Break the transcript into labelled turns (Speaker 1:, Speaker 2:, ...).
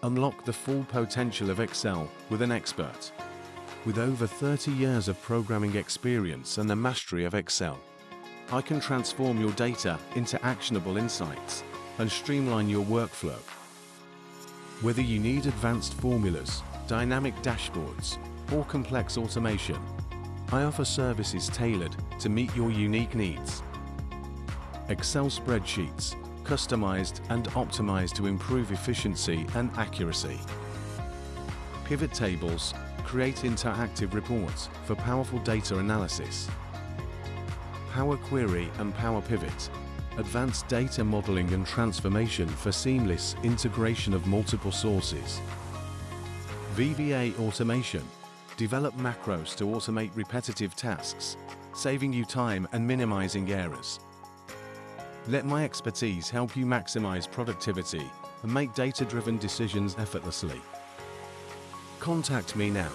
Speaker 1: Unlock the full potential of Excel with an expert. With over 30 years of programming experience and the mastery of Excel, I can transform your data into actionable insights and streamline your workflow. Whether you need advanced formulas, dynamic dashboards, or complex automation, I offer services tailored to meet your unique needs. Excel spreadsheets, customized and optimized to improve efficiency and accuracy. Pivot tables, create interactive reports for powerful data analysis. Power Query and Power Pivot, advanced data modeling and transformation for seamless integration of multiple sources. VBA automation, develop macros to automate repetitive tasks, saving you time and minimizing errors. Let my expertise help you maximize productivity and make data-driven decisions effortlessly. Contact me now.